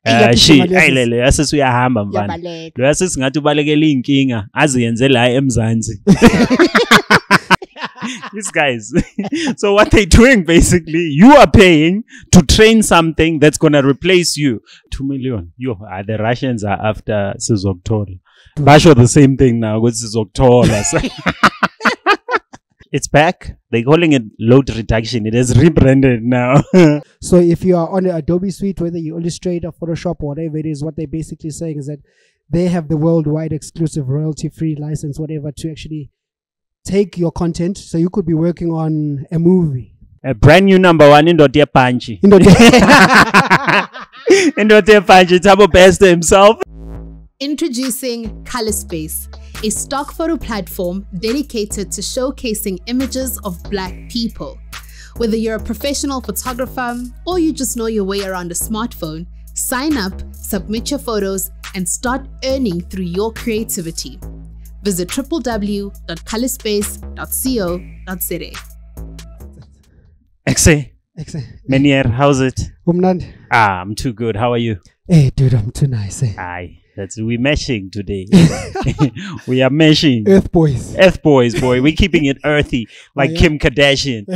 Ayilele yasesuyahamba mfana. Lo yasesingathi ubalekela inkinga aziyenze la eMzansi. These guys. So what they're doing basically, you are paying to train something that's going to replace you. 2 million. The Russians are after Sizok'thola. Basho the same thing now with Sizok'thola. It's back. They're calling it load reduction. It is rebranded now. So if you are on the Adobe suite, whether you Illustrator, Photoshop, or whatever it is, what they're basically saying is that they have the worldwide exclusive royalty-free license, whatever, to actually take your content. So you could be working on a movie. A brand new #1 in Dotia Panchi. In Dotia Panchi, Thabo best himself. Introducing Color Space, a stock photo platform dedicated to showcasing images of Black people. Whether you're a professional photographer or you just know your way around a smartphone, sign up, submit your photos, and start earning through your creativity. Visit www.colorspace.co.za. Exe. Menier, how's it? I'm too good. How are you? Hey, dude, I'm too nice. Aye. We're meshing today. We are meshing. Earth boys, boy. We're keeping it earthy, like Kim Kardashian.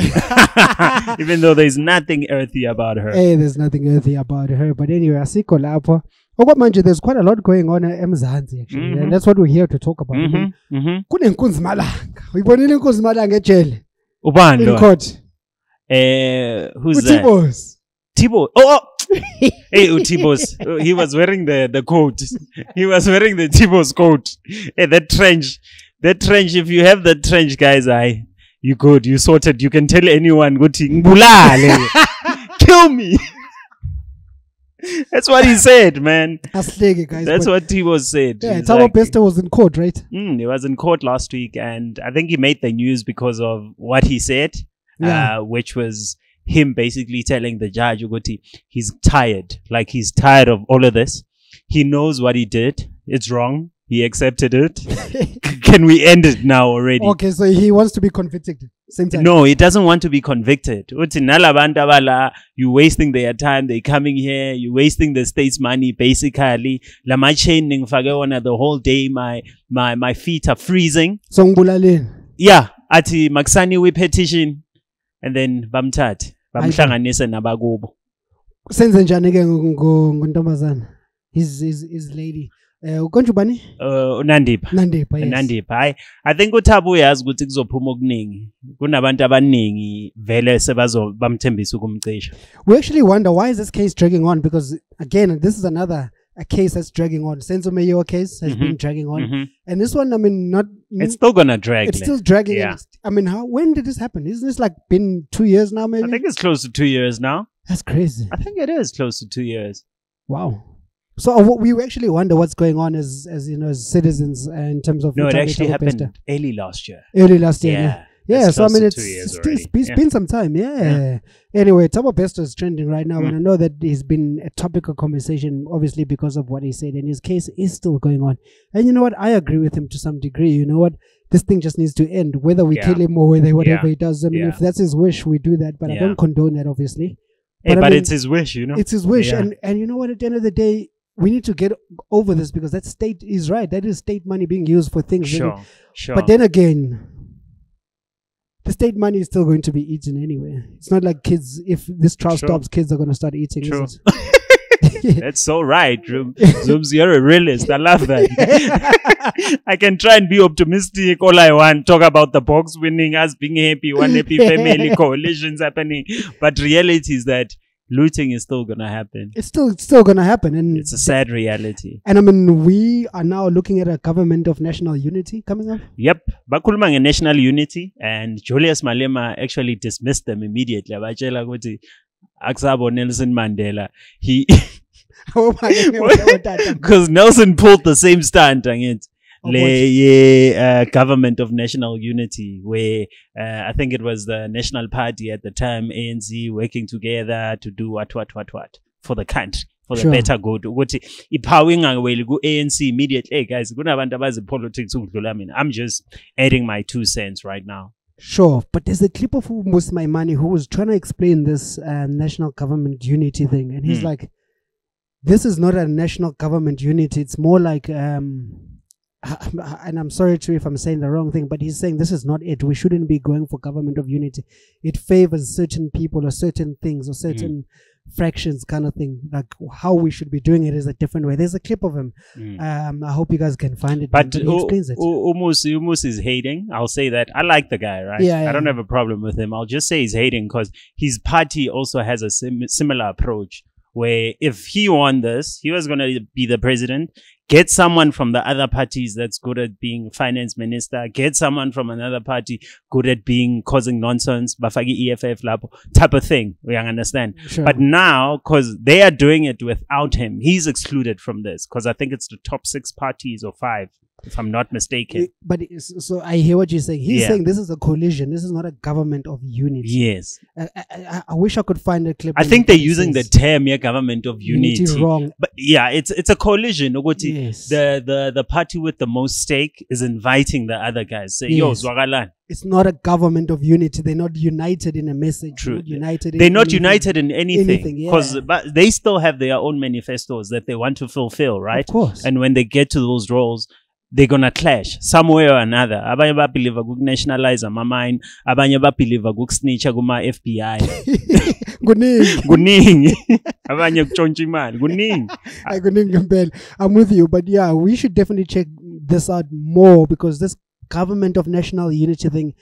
Even though there's nothing earthy about her. Hey, there's nothing earthy about her. But anyway, asikho lapho. Okwamanje, there's quite a lot going on at eMzansi actually, and that's what we're here to talk about. Kunenkunzi malanga. Uyibonile inkunzi malanga ejele. Ubani lo? In court. Who's that? Thibo. Oh. Hey, Thibo's. He was wearing the coat. He was wearing the Thibo's coat. Hey, that trench. If you have that trench, guys, you good. You sorted. You can tell anyone, go to Mbulale. Kill me. That's what he said, man. Guys, that's what Thibo said. Yeah, Thabo Bester was in court, right? He was in court last week, and I think he made the news because of what he said, which was him basically telling the judge he's tired. Like, he's tired of all of this. He knows what he did. It's wrong. He accepted it. Can we end it now already? Okay, so he wants to be convicted. Same time. No, he doesn't want to be convicted. You're wasting their time. They're coming here. You're wasting the state's money, basically. The whole day, my feet are freezing. Yeah. Ati Maksani we petition. And then bamthat. Bamhlanganise nabakubo. Senze njani ke ngontombazana? His lady. Ukonjubani? Nandipha. Nandipha, yes. Nandipha. I think uThabo uyazi ukuthi kuzophuma okuningi. Kunabantu abaningi vele sebazo bamthembisa ukumcisha. We actually wonder, why is this case dragging on? Because again, this is a case that's dragging on. Senzo Mayor case has been dragging on. And this one, I mean, it's still gonna drag. It's still dragging. Yeah. I mean, when did this happen? Isn't this like been 2 years now, maybe? I think it's close to 2 years now. That's crazy. I think it is close to 2 years. Wow. So we actually wonder what's going on as you know, as citizens in terms of... No, it actually happened early last year. Yeah, so I mean, it's been some time. Yeah. Anyway, Thabo Bester is trending right now, and I know that he's been a topic of conversation, obviously, because of what he said, and his case is still going on. And you know what? I agree with him to some degree. You know what? This thing just needs to end, whether we kill him or whatever he does. I mean, if that's his wish, we do that, but I don't condone that, obviously. But I mean, it's his wish, you know? It's his wish, and you know what? At the end of the day, we need to get over this, because that state is right. That is state money being used for things. Sure. But then again, the state money is still going to be eaten anyway. It's not like kids, if this trial stops, kids are going to start eating. True. That's so right. Zooms, you're a realist. I love that. I can try and be optimistic all I want, talk about the box winning, us being happy, one happy family, coalitions happening. But reality is that looting is still going to happen. It's still going to happen. And it's a sad reality. And I mean, we are now looking at a government of national unity coming up. Yep. Bakuluma in national unity, and Julius Malema actually dismissed them immediately. Aksabo Nelson Mandela. Because Nelson pulled the same stand against government of national unity, where I think it was the National Party at the time, ANC, working together to do what for the country, for the better good. ANC immediately. Hey guys, politics. I'm just adding my 2 cents right now. Sure, but there's a clip of Musmaimani who was trying to explain this national government unity thing, and he's like, this is not a national government unity. It's more like, and I'm sorry if I'm saying the wrong thing, but he's saying this is not it. We shouldn't be going for government of unity. It favors certain people or certain things or certain fractions kind of thing. Like how we should be doing it is a different way. There's a clip of him. I hope you guys can find it. But he explains it. Umus is hating. I'll say that. I like the guy, right? Yeah, I don't have a problem with him. I'll just say he's hating because his party also has a similar approach. Where if he won this, he was going to be the president, get someone from the other parties that's good at being finance minister, get someone from another party good at causing nonsense, bafagi EFF type of thing. We understand. Sure. But now, because they are doing it without him, he's excluded from this because I think it's the top 6 parties or 5. If I'm not mistaken. But so I hear what you're saying. He's saying this is a coalition. This is not a government of unity. Yes. I wish I could find a clip. I think they're using the term government of unity wrong. But yeah, it's a coalition. Yes. The party with the most stake is inviting the other guys. Say, yo, Zwagalan. It's not a government of unity. They're not united in a message. True. They're not united in anything. Because but they still have their own manifestos that they want to fulfill, right? Of course. And when they get to those roles, they're gonna clash some way or another. Abanye believe nationalize ama mine. Abanye believe snitch kuma FBI. Guning. Abanye kuchoncha imali. Guning. I'm with you, but yeah, we should definitely check this out more because this government of national unity thing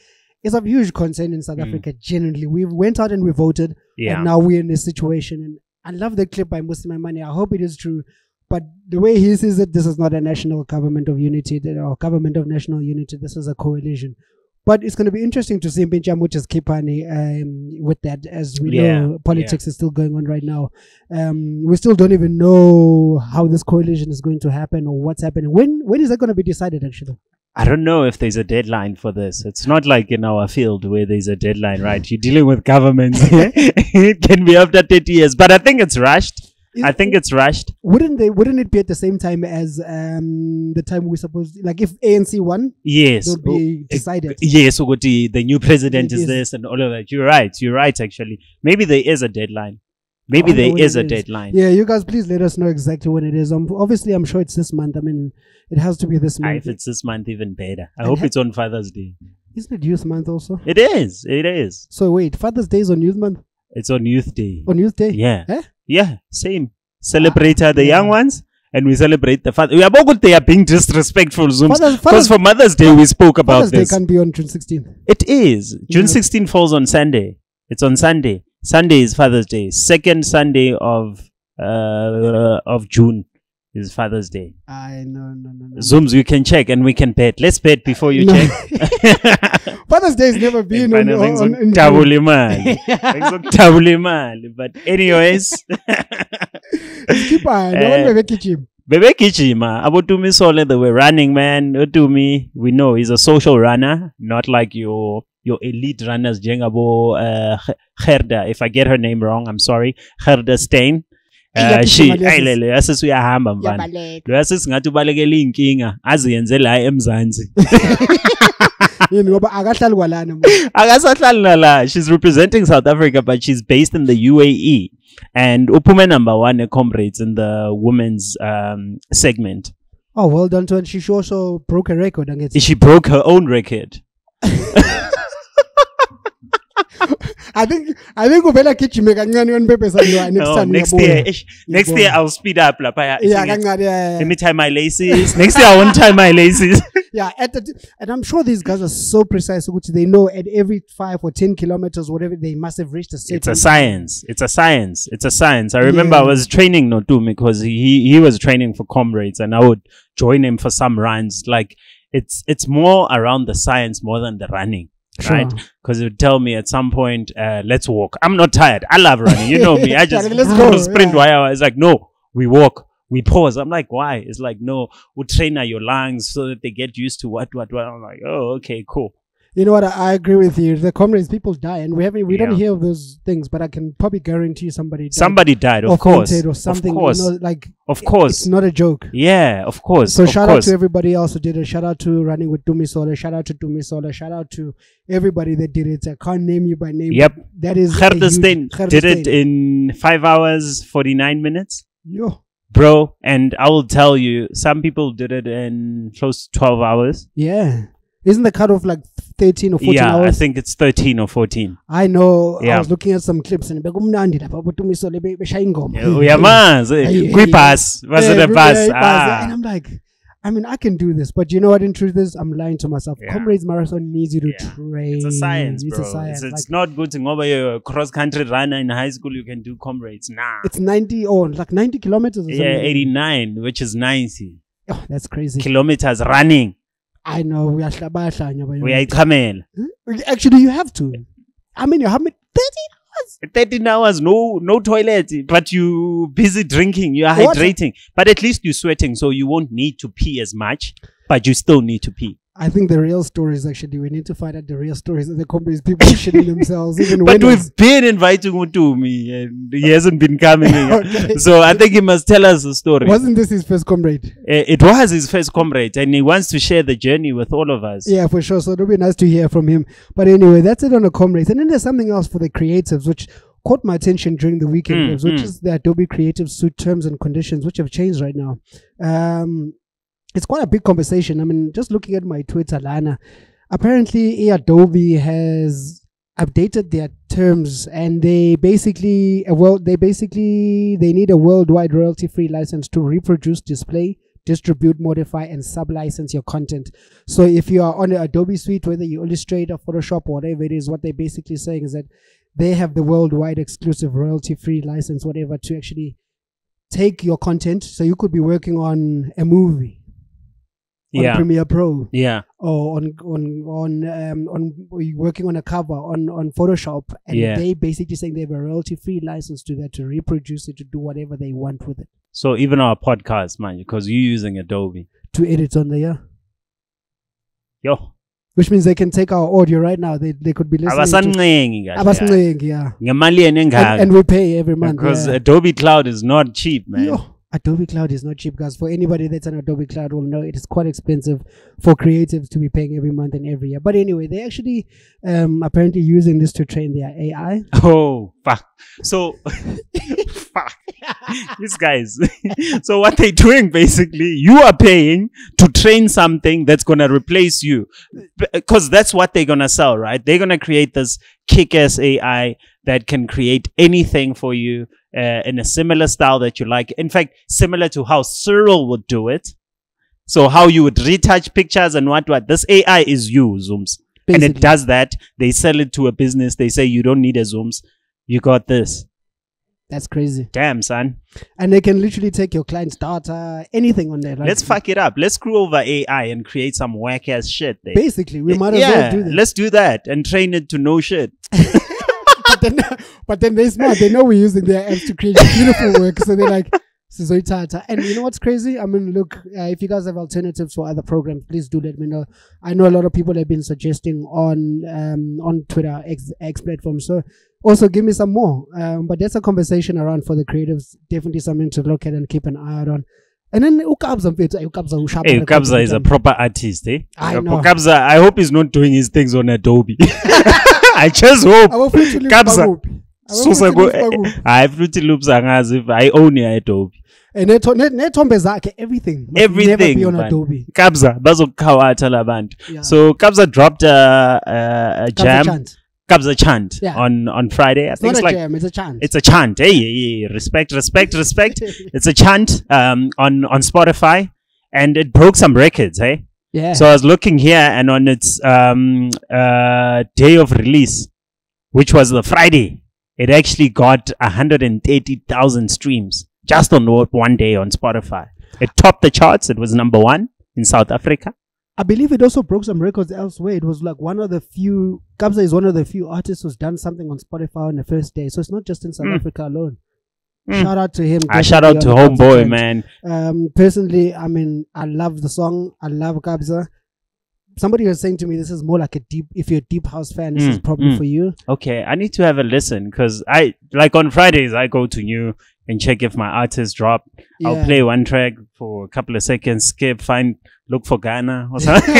is of huge concern in South Africa. Generally, we went out and we voted, and now we're in this situation. And I love the clip by Muslim Money. I hope it is true. But the way he sees it, this is not a national government of unity or government of national unity. This is a coalition. But it's going to be interesting to see Mpinchamut's Kipani with that, as we know politics is still going on right now. We still don't even know how this coalition is going to happen or what's happening. When is that going to be decided, actually? I don't know if there's a deadline for this. It's not like in our field where there's a deadline, right? You're dealing with governments. It can be after 30 years. But I think it's rushed. I think it's rushed. Wouldn't it be at the same time as the time we supposed, like if ANC won? Yes. It would be decided. Yes, so the new president is this and all of that. You're right actually. Maybe there is a deadline. Maybe there is a deadline. Yeah, you guys please let us know exactly when it is. Obviously, I'm sure it's this month. I mean, it has to be this month. If it's this month, even better. I hope it's on Father's Day. Isn't it Youth Month also? It is. So wait, Father's Day is on Youth Month? It's on Youth Day. On Youth Day? Yeah. Eh? Yeah, same. Celebrate the young ones and we celebrate the father. We are both they are being disrespectful, Zooms. Because for Mother's Day we spoke about Father's Day can't be on June 16th. It is. June 16th falls on Sunday. It's on Sunday. Sunday is Father's Day. Second Sunday of June is Father's Day. No. Zooms, you can check and we can bet. Let's bet before you check. Father's Day has never been on But anyways. Bebe Kichima, about to me Sole, they were running, man. To me, we know he's a social runner, not like your elite runners, Jengabo Gerda. If I get her name wrong, I'm sorry. Gerda Stein. She asesuyahamba mfana lo asesingathubalekela inkinga aziyenze la eMzansi yini ngoba akahlali kwalana akasahlali la. She's representing South Africa but she's based in the UAE and uphume #1 Comrades in the women's segment. Oh, well done to her. She also broke a record. She broke her own record. I think uvela gijime kancane yonibebesa next time. Next year I'll speed up lapha. Yeah, kancane. Let me tie my laces. Next year I won't tie my laces. Yeah, and I'm sure these guys are so precise. They know at every 5 or 10 kilometers, whatever, they must have reached a certain. It's a science. I remember I was training Notumi because he was training for Comrades, and I would join him for some runs. Like it's more around the science more than the running. Sure. Right? Because it would tell me at some point, let's walk. I'm not tired. I love running. You know me. I just let's go. Sprint. Why? It's like, no, we walk. We pause. I'm like, why? It's like, no, we train your lungs so that they get used to what. I'm like, oh, okay, cool. You know what? I agree with you. The Comrades, people die, and we don't hear of those things. But I can probably guarantee somebody died, of course, or something. Of course, you know, like of course, it's not a joke. Yeah, of course. So shout out to everybody else who did it. Shout out to Running with Dumisola. Shout out to Dumisola. Shout out to everybody that did it. I can't name you by name. Yep, that is Gerda Stein did it in 5 hours 49 minutes. Yo. bro. And I will tell you, some people did it in close to 12 hours. Yeah. Isn't the cutoff like 13 or 14 hours? Yeah, I think it's 13 or 14. I know. Yeah. I was looking at some clips and and I'm like, I mean, I can do this, but you know what? In truth is, I'm lying to myself. Yeah. Comrades Marathon needs you to train. It's a science, bro. It's a science. It's not good to go over a cross-country runner in high school. You can do Comrades. Nah. It's 90 or like 90 kilometers or something. Yeah, 89, which is 90. Oh, that's crazy. Kilometers running. I know. We are coming. Actually, you have to. I mean, you have 30 hours. 13 hours, no toilet, but you busy drinking, you're hydrating. But at least you're sweating, so you won't need to pee as much, but you still need to pee. I think the real stories, actually, we need to find out the real stories of the companies, people shitting themselves. Even but we've been inviting him to me, and he hasn't been coming. Okay. So I think he must tell us the story. Wasn't this his first comrade? It was his first comrade, and he wants to share the journey with all of us. Yeah, for sure. So it'll be nice to hear from him. But anyway, that's it on the comrades. And then there's something else for the creatives, which caught my attention during the weekend, which is the Adobe Creative Suite terms and conditions, which have changed right now. It's quite a big conversation. I mean, just looking at my Twitter, Lana, apparently Adobe has updated their terms, and they basically need a worldwide royalty-free license to reproduce, display, distribute, modify, and sub-license your content. So if you are on the Adobe Suite, whether you Illustrate or Photoshop or whatever it is, what they're basically saying is that they have the worldwide exclusive royalty-free license, whatever, to actually take your content. So you could be working on a movie, on Premiere Pro, or on working on a cover on Photoshop, and they basically saying they have a royalty-free license to that, to reproduce it, to do whatever they want with it. So even our podcast, man, because you're using Adobe to edit on there, yo. Which means they can take our audio right now. They could be listening and we pay every month. Because Adobe Cloud is not cheap, man. Yo, Adobe Cloud is not cheap, guys. For anybody that's on Adobe Cloud will know it is quite expensive for creatives to be paying every month and every year. But anyway, they actually apparently using this to train their AI. Oh, fuck. So, fuck. These guys. So what they're doing, basically, you are paying to train something that's going to replace you. Because that's what they're going to sell, right? They're going to create this kick-ass AI that can create anything for you in a similar style that you like. In fact, similar to how Cyril would do it. So how you would retouch pictures and what. This AI is you, Zooms. Basically. And it does that. They sell it to a business. They say, you don't need a Zooms. You got this. That's crazy. Damn, son. And they can literally take your client's data, anything on there. Like, let's fuck it up. Let's screw over AI and create some whack-ass shit there. Basically, we might as well do that. Let's do that and train it to know shit. but then they're smart. They know we're using their apps to create beautiful work. So they're like, Sizok'thola. And you know what's crazy? I mean, look, if you guys have alternatives for other programs, please do let me know. I know a lot of people have been suggesting on Twitter, X platform. So also give me some more. But that's a conversation around for the creatives. Definitely something to look at and keep an eye out on. And then Kabza is a proper artist, eh? I know. Kabza, I hope he's not doing his things on Adobe. I just hope. Kabza. I Fruity Loops as if I own your Adobe. And everything never be on Adobe. Kabza, so Kabza dropped a jam. Kabza chant on Friday. I think it's not a jam, it's a chant. It's a chant. Hey, respect. It's a chant on Spotify, and it broke some records. Hey, yeah. So I was looking here, and on its day of release, which was the Friday, it actually got 180,000 streams just on one day on Spotify. It topped the charts. It was #1 in South Africa. I believe it also broke some records elsewhere. It was like one of the few, Kabza is one of the few artists who's done something on Spotify on the first day. So it's not just in South Africa alone. Shout out to him. Shout out to homeboy, man. Personally, I mean, I love the song. I love Kabza. Somebody was saying to me, this is more like if you're a deep house fan, this is probably for you. Okay, I need to have a listen, because on Fridays, I go to New and check if my artists drop. Yeah. I'll play one track for a couple of seconds, skip, look for Ghana or something.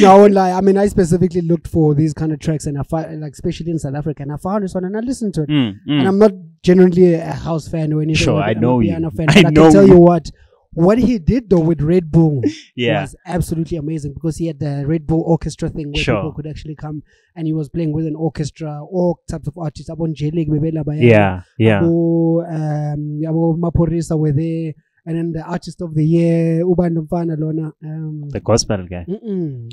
No, I won't lie. I mean, I specifically looked for these kind of tracks, and I found, like, especially in South Africa, and I found this one and I listened to it. And I'm not genuinely a house fan or anything. Sure, I know you. Fan, I can tell you what he did though with Red Bull was absolutely amazing, because he had the Red Bull orchestra thing where people could actually come, and he was playing with an orchestra, all types of artists. Yeah. Maporisa were there, and then the artist of the year, the gospel guy.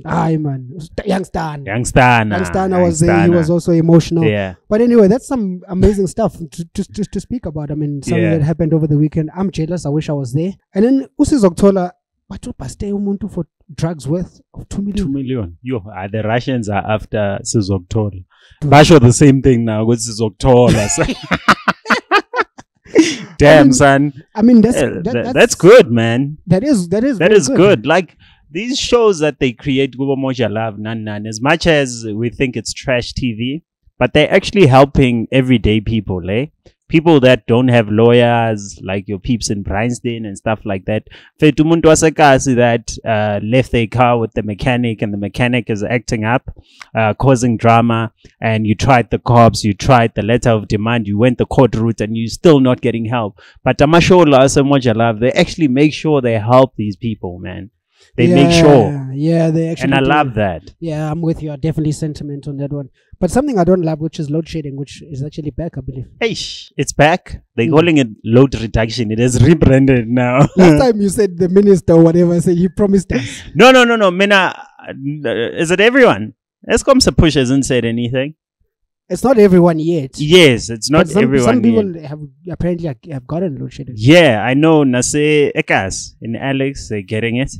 Aye, man. Youngstana was there. He was also emotional. Yeah. But anyway, that's some amazing stuff to speak about. I mean, something that happened over the weekend. I'm jealous. I wish I was there. And then Sizok'thola, for drugs worth of 2 million. 2 million. The Russians are after Sizok'thola. Basho the same thing now with Sizok'thola. Damn, son. I mean, that's good, man. That is good. Like these shows that they create, as much as we think it's trash TV, but they're actually helping everyday people, people that don't have lawyers, like your peeps in Bryanston and stuff like that. That left their car with the mechanic, and the mechanic is acting up, causing drama, and you tried the cops, you tried the letter of demand, you went the court route, and you're still not getting help. But they actually make sure they help these people, man. They make sure. Yeah, they actually. And I love that. Yeah, I'm with you. I definitely sentiment on that one. But something I don't love, which is load shedding, which is actually back, I believe. Hey, it's back. They're calling it load reduction. It is rebranded now. Last time you said the minister or whatever said he promised us. No. Mina, is it everyone? Eskom's push hasn't said anything. It's not everyone yet. Yes, it's not everyone. Some people have apparently have gotten load shedding. Yeah, I know. Nase Ekas in Alex, they're getting it.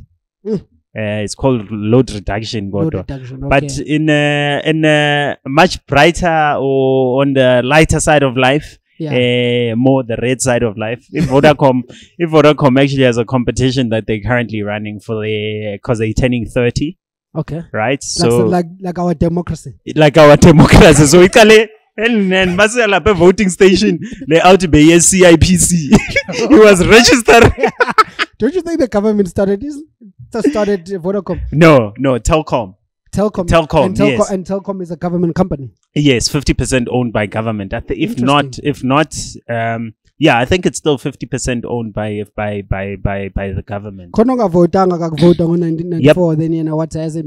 It's called load reduction. Okay. But in a much brighter or on the lighter side of life, more the red side of life. If Vodacom actually has a competition that they're currently running for because they're turning 30. Okay. Right. So like our democracy. So it's and Masala voting station they out to be CIPC. He was registered. Don't you think the government started Vodacom? No, Telkom. Yes. And Telkom is a government company. Yes, 50% owned by government. If not, I think it's still 50% owned by the government. Yep. Then you know what I said,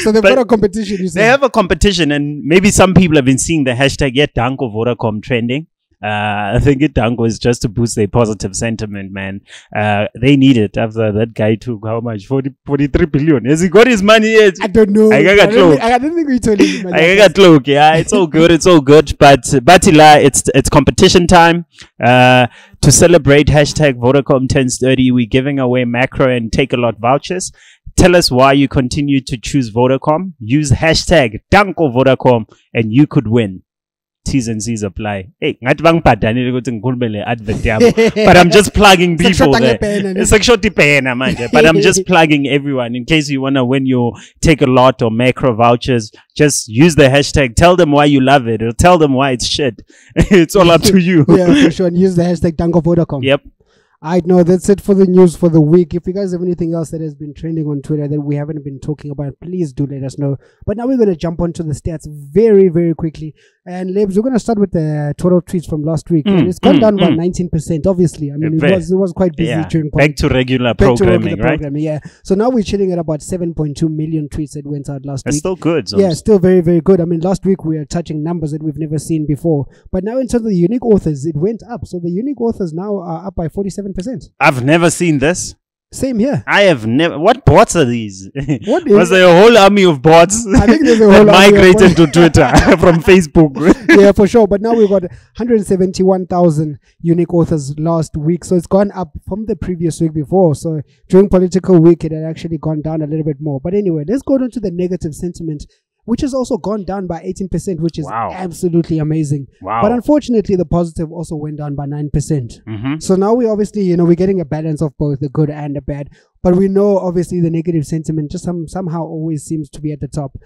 so they've got a competition. You say? They have a competition, and maybe some people have been seeing the hashtag Danko Vodacom trending. I think Danko is just to boost their positive sentiment, man. They need it after that guy took how much? 43 billion. Has he got his money yet? I don't know. I don't think we told him. I got cloak. Yeah, it's all good. It's all good. But Batila, it's competition time. To celebrate hashtag Vodacom turns 30, we're giving away macro and take a lot vouchers. Tell us why you continue to choose Vodacom. Use hashtag Danko Vodacom and you could win. T's and C's apply. Hey, but I'm just plugging people there. But I'm just plugging everyone in case you want to win your take a lot or macro vouchers. Just use the hashtag. Tell them why you love it, or tell them why it's shit. It's all up to you. Yeah, for sure. And use the hashtag Danko Vodacom. Yep. I know that's it for the news for the week. If you guys have anything else that has been trending on Twitter that we haven't been talking about, please do let us know. But now we're going to jump onto the stats very, very quickly. And Lebs, we're going to start with the total tweets from last week. And it's gone down by 19%, obviously. I mean, it was quite busy during back to regular programming, right? Yeah. So now we're chilling at about 7.2 million tweets that went out last week. That's still good. Yeah, still very, very good. I mean, last week we were touching numbers that we've never seen before. But now in terms of the unique authors, it went up. So the unique authors now are up by 47%. I've never seen this. Same here. I have never. What bots are these? Was there a whole army of bots? I think there's a whole migrated to Twitter from Facebook. Yeah, for sure. But now we've got 171,000 unique authors last week. So it's gone up from the previous week before. So during political week, it had actually gone down a little bit more. But anyway, let's go on to the negative sentiment, which has also gone down by 18%, which is absolutely amazing. Wow. But unfortunately, the positive also went down by 9%. So now we obviously, we're getting a balance of both the good and the bad. But we know, obviously, the negative sentiment just somehow always seems to be at the top.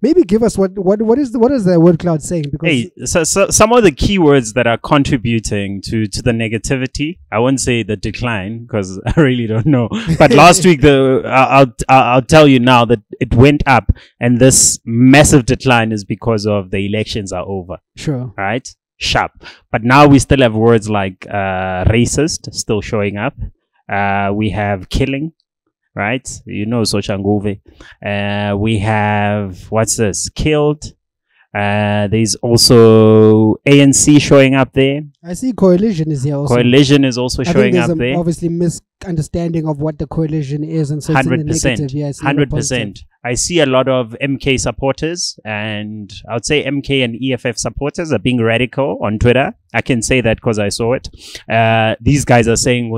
Maybe give us what is the word cloud saying? Because so some of the keywords that are contributing to the negativity. I won't say the decline because I really don't know. But last week, I'll tell you now that it went up, and this massive decline is because of the elections are over. Sure. Right. Sharp. But now we still have words like racist still showing up. We have killing. Right, you know, Sochanguve. We have, what's this? Killed. There's also ANC showing up there. I see coalition is here also. Coalition is also showing up there. Obviously misunderstanding of what the coalition is, and so 100%. It's in the negative. Yeah, 100%. I see a lot of MK supporters, and I would say MK and EFF supporters are being radical on Twitter. I can say that because I saw it. These guys are saying,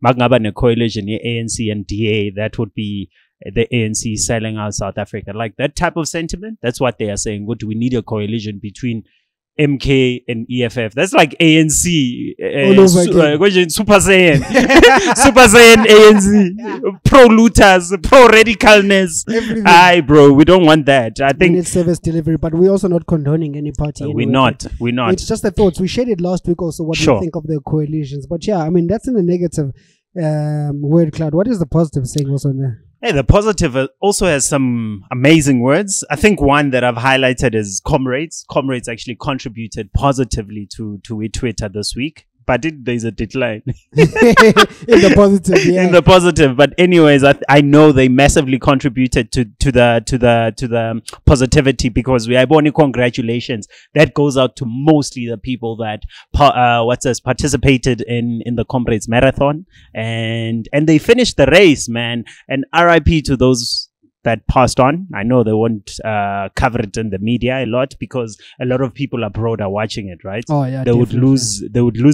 magngaba ne coalition, ANC and DA, that would be the ANC selling out South Africa. Like that type of sentiment, that's what they are saying. What do we need a coalition between MK and EFF? That's like ANC, Super Saiyan, Super Saiyan ANC, pro-looters, pro-radicalness. Aye, bro, we don't want that. I think we need service delivery, but we're also not condoning any party. We're not. It's just the thoughts. We shared it last week also, what we think of the coalitions. But yeah, I mean, that's in the negative word cloud. What is the positive saying also in there? Hey, the positive also has some amazing words. I think one that I've highlighted is Comrades. Comrades actually contributed positively to Twitter this week. But there's a decline. In the positive, yeah. In the positive. But anyways, I know they massively contributed to the positivity, because we have only congratulations. That goes out to mostly the people that participated in the Comrades marathon, and they finished the race, man. And RIP to those that passed on. I know they won't cover it in the media a lot, because a lot of people abroad are watching it, right? Oh yeah, they would lose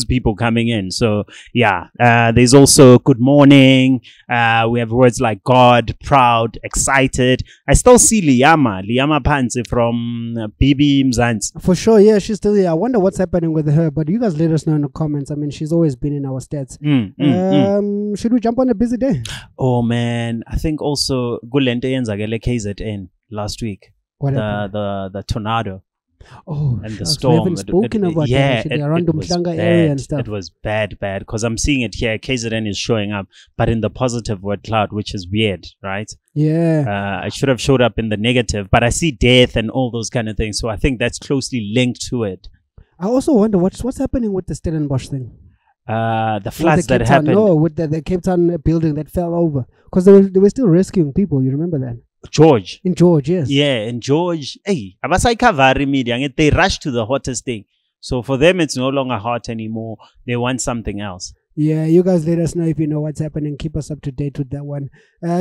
people coming in. So yeah, there's also good morning. We have words like God, proud, excited. I still see Liama Panzi from BB Mzansi. For sure, yeah, she's still here. I wonder what's happening with her, but you guys let us know in the comments. I mean, she's always been in our stats. Should we jump on a busy day? Oh man, I think also Gulente KZN last week. The tornado. Oh, and the storm. We haven't spoken about that around the area and stuff. It was bad because I'm seeing it here. KZN is showing up, but in the positive word cloud, which is weird, right? Yeah. I should have showed up in the negative, but I see death and all those kind of things. So I think that's closely linked to it. I also wonder what's happening with the Stellenbosch thing. The floods that happened. No, with the Cape Town building that fell over, because they were still rescuing people. You remember that? George. In George, yes. Yeah, in George. Hey, they rushed to the hottest thing. So for them, it's no longer hot anymore. They want something else. Yeah, you guys let us know if you know what's happening. Keep us up to date with that one.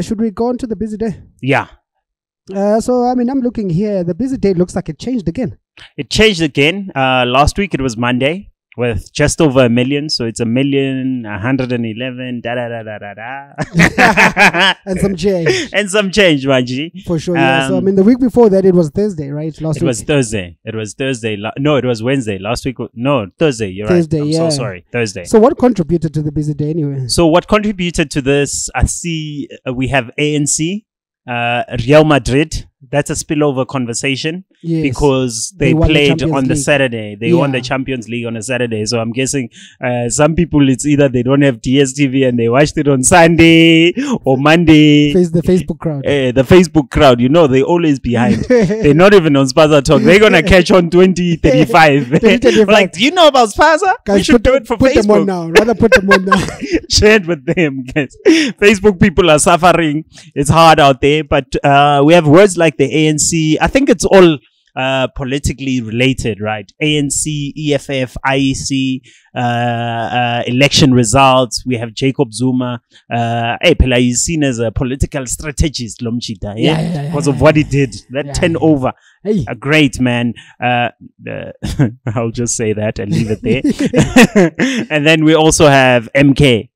Should we go on to the busy day? Yeah. So, I mean, I'm looking here. The busy day looks like it changed again. It changed again. Last week, it was Monday, with just over 1 million. So it's 1,111,000 and some change. And some change, Maji. For sure, yeah. So I mean, the week before that, it was Thursday, right? Last week. It was Thursday. No, it was Wednesday. Last week. No, Thursday. You're Thursday, right. I'm so sorry. Thursday. So what contributed to the busy day anyway? So what contributed to this? I see we have ANC, Real Madrid. That's a spillover conversation, yes, because they played on the Saturday. They won the Champions League on a Saturday. So I'm guessing some people, it's either they don't have DSTV and they watched it on Sunday or Monday. The Facebook crowd. The Facebook crowd, you know, they're always behind. They're not even on Spaza Talk. They're going to catch on 2035. Like, do you know about Spaza? Guys, we should do it for put Facebook. Them on now. Rather put them on now. Share it with them, guys. Facebook people are suffering. It's hard out there. But we have words like the ANC. I think it's all politically related, right? ANC, EFF, IEC, election results. We have Jacob Zuma. Pela is seen as a political strategist, Lomchita, because of what he did. That 10 over. Hey. A great man. I'll just say that and leave it there. And then we also have MK.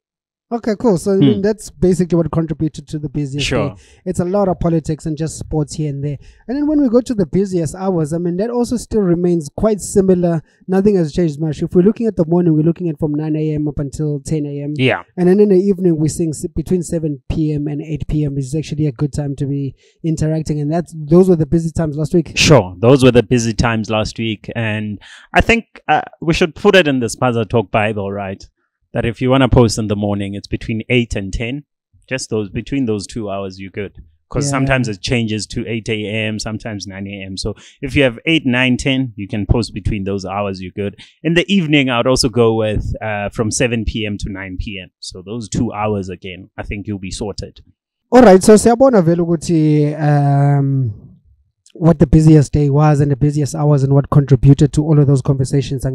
Okay, cool. So I mean, that's basically what contributed to the busiest day. It's a lot of politics and just sports here and there. And then when we go to the busiest hours, I mean, that also still remains quite similar. Nothing has changed much. If we're looking at the morning, we're looking at from 9 a.m. up until 10 a.m. Yeah. And then in the evening, we're seeing between 7 p.m. and 8 p.m. is actually a good time to be interacting. And those were the busy times last week. Sure. Those were the busy times last week. And I think we should put it in the Spaza Talk Bible, right? That if you want to post in the morning, it's between 8 and 10. Just between those 2 hours, you're good. Because sometimes it changes to 8 a.m., sometimes 9 a.m. So if you have 8, 9, 10, you can post between those hours, you're good. In the evening, I would also go with from 7 p.m. to 9 p.m. So those 2 hours again, I think you'll be sorted. All right. So siyabona vele ukuthi what the busiest day was and the busiest hours and what contributed to all of those conversations.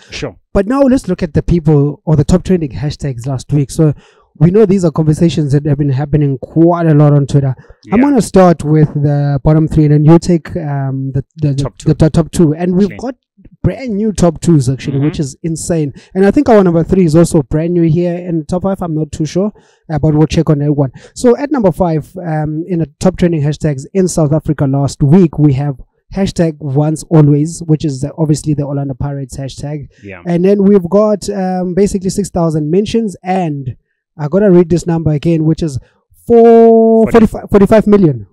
Sure. But now let's look at the people or the top trending hashtags last week. So we know these are conversations that have been happening quite a lot on Twitter. Yeah. I'm going to start with the bottom 3 and then you take the top 2. And we've got brand new top 2s actually, which is insane. And I think our number 3 is also brand new here. In top 5, I'm not too sure, but we'll check on that one. So at number 5, in the top trending hashtags in South Africa last week, we have hashtag once always, which is obviously the Orlando Pirates hashtag. Yeah. And then we've got basically 6,000 mentions, and I gotta read this number again, which is 45 million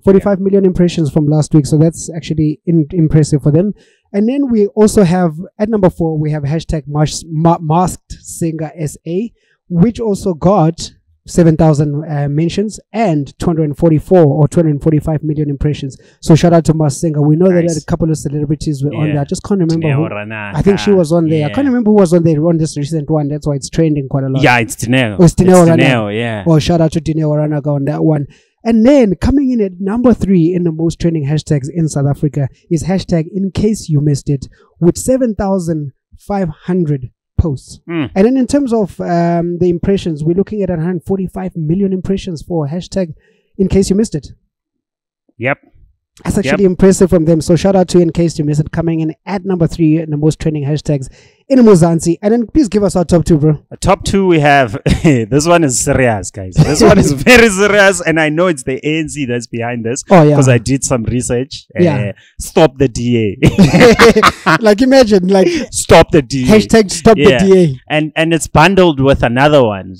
impressions from last week. So that's actually impressive for them. And then we also have at number 4, we have hashtag Masked Singer SA, which also got 7,000 mentions and 244 or 245 million impressions. So shout out to Masked Singer. We know that a couple of celebrities were on there. I just can't remember who. I think she was on there. I can't remember who was on there on this recent one. That's why it's trending quite a lot. Yeah, it's Dineo. Oh, it's Dineo, yeah. Oh, shout out to Dineo Oranaga on that one. And then coming in at number 3 in the most trending hashtags in South Africa is hashtag in case you missed it, with 7,500 posts. And then in terms of the impressions, we're looking at 145 million impressions for hashtag in case you missed it. Yep. That's actually impressive from them. So shout out to in case you missed it, coming in at number 3 in the most trending hashtags in Mozambique. And then please give us our top 2, bro. Top 2 we have this one is serious, guys. This one is very serious, and I know it's the ANC that's behind this. Oh yeah, because I did some research. Stop the DA. Like imagine, like stop the DA. Hashtag stop the DA. And it's bundled with another one,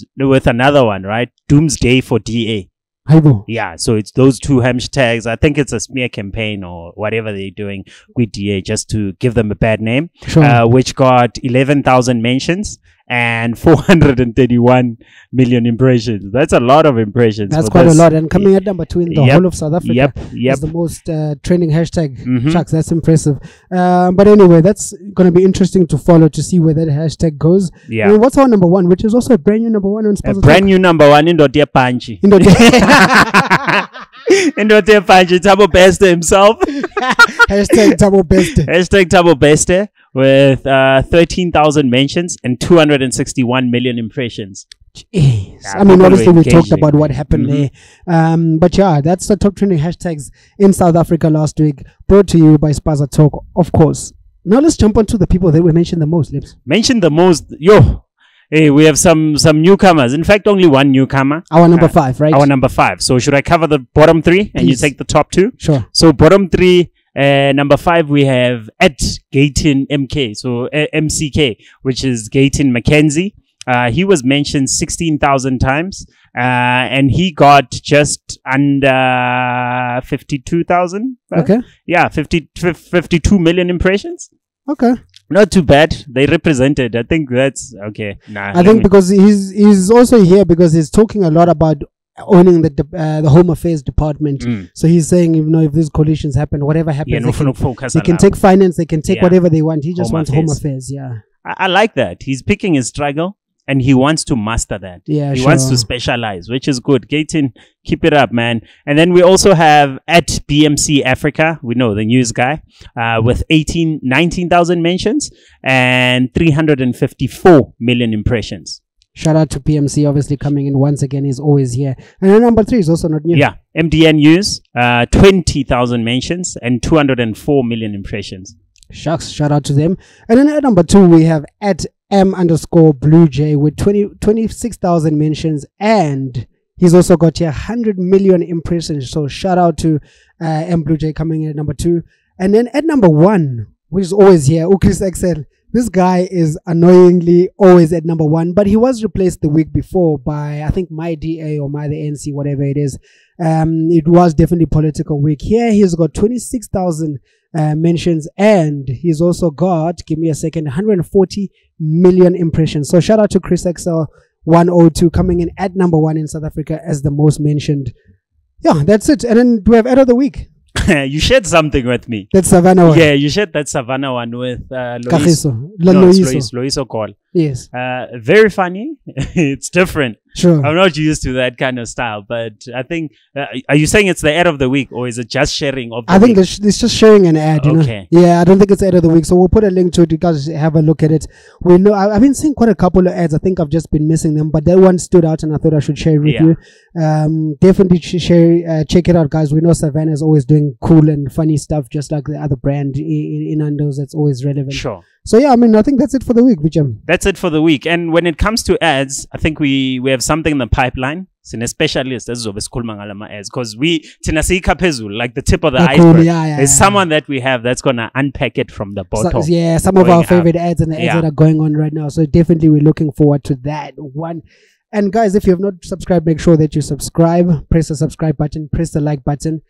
right? Doomsday for DA. Yeah, so it's those 2 hashtags. I think it's a smear campaign or whatever they're doing with DA just to give them a bad name, which got 11,000 mentions and 431 million impressions. That's a lot of impressions. That's quite a lot. And coming at number 2 in the whole of South Africa is the most trending hashtag. Shucks, that's impressive. But anyway, that's going to be interesting to follow to see where that hashtag goes. Yeah. And what's our number 1, which is also a brand new number 1 on Spaza Talk? Brand new number 1 in Indodia Panchi. Indodia Panchi, Thabo Beste himself. Hashtag Thabo Beste. Hashtag Thabo Beste with 13,000 mentions and 261 million impressions. Jeez. I mean, obviously we talked about what happened there. But yeah, that's the top trending hashtags in South Africa last week, brought to you by Spaza Talk, of course. Now let's jump on to the people that we mentioned the most, Lips. Mentioned the most? Yo. Hey, we have some newcomers. In fact, only one newcomer. Our number 5, right? Our number 5. So should I cover the bottom 3 and you take the top 2? Sure. So bottom 3, number 5, we have at Gayton MK. So MCK, which is Gayton Mackenzie. He was mentioned 16,000 times. And he got just under 52,000. Okay. Yeah, 52 million impressions. Okay. Not too bad. They represented. I think that's okay. I think because he's also here because he's talking a lot about owning the Home Affairs department. So he's saying, if these coalitions happen, whatever happens, they can take finance, they can take whatever they want. He just wants Home Affairs. Yeah. I like that. He's picking his struggle. And he wants to master that. Yeah, he wants to specialize, which is good. Gayton, keep it up, man. And then we also have at BMC Africa, we know the news guy, with 19,000 mentions and 354 million impressions. Shout out to PMC, obviously coming in once again. He's always here. And then number 3 is also not new. Yeah, MDN News, 20,000 mentions and 204 million impressions. Shucks, shout out to them. And then at number 2, we have at M_Bluej with 26,000 mentions, and he's also got here 100 million impressions. So shout out to M_Bluej coming in at number 2. And then at number 1, which is always here, Chris XL. This guy is annoyingly always at number 1, but he was replaced the week before by, I think, My DA or My the NC, whatever it is. It was definitely political week. Here he's got 26,000 mentions, and he's also got, give me a second, 140 million impressions. So shout out to Chris XL 102 coming in at number 1 in South Africa as the most mentioned. Yeah, that's it. And then we have Ad of the Week. You shared something with me. That Savannah one. Yeah, you shared that Savannah one with Loiso Call. Yes. Very funny. It's different. Sure. I'm not used to that kind of style, but I think, are you saying it's the ad of the week, or is it just sharing of the week? I think it's just sharing an ad, you know? Yeah, I don't think it's ad of the week. So we'll put a link to it. You guys have a look at it. We know, I've been seeing quite a couple of ads. I think I've just been missing them, but that one stood out and I thought I should share it with you. Definitely share, check it out, guys. We know Savannah is always doing cool and funny stuff, just like the other brand in Nando's that's always relevant. Sure. So yeah, I mean, I think that's it for the week, Bicham. That's it for the week. And when it comes to ads, I think we have something in the pipeline. Sine specialist as ads, because we like the tip of the iceberg. There's someone that we have that's gonna unpack it from the bottom. So, some of our favorite ads and the ads that are going on right now. So definitely we're looking forward to that one. And guys, if you have not subscribed, make sure that you subscribe. Press the subscribe button, press the like button.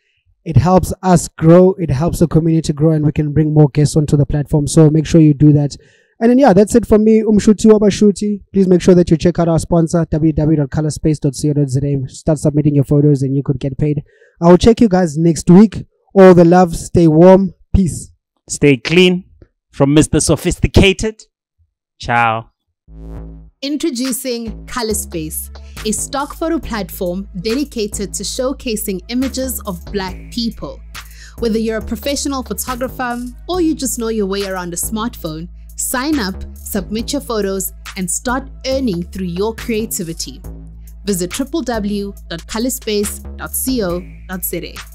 It helps us grow, it helps the community grow, and we can bring more guests onto the platform. So make sure you do that. And then yeah, that's it for me. Umshuti Wabashuti. Please make sure that you check out our sponsor, www.colorspace.co.za. Start submitting your photos and you could get paid. I will check you guys next week. All the love, stay warm, peace. Stay clean. From Mr. Sophisticated. Ciao. Introducing Colorspace, a stock photo platform dedicated to showcasing images of Black people. Whether you're a professional photographer or you just know your way around a smartphone, sign up, submit your photos, and start earning through your creativity. Visit www.colorspace.co.za.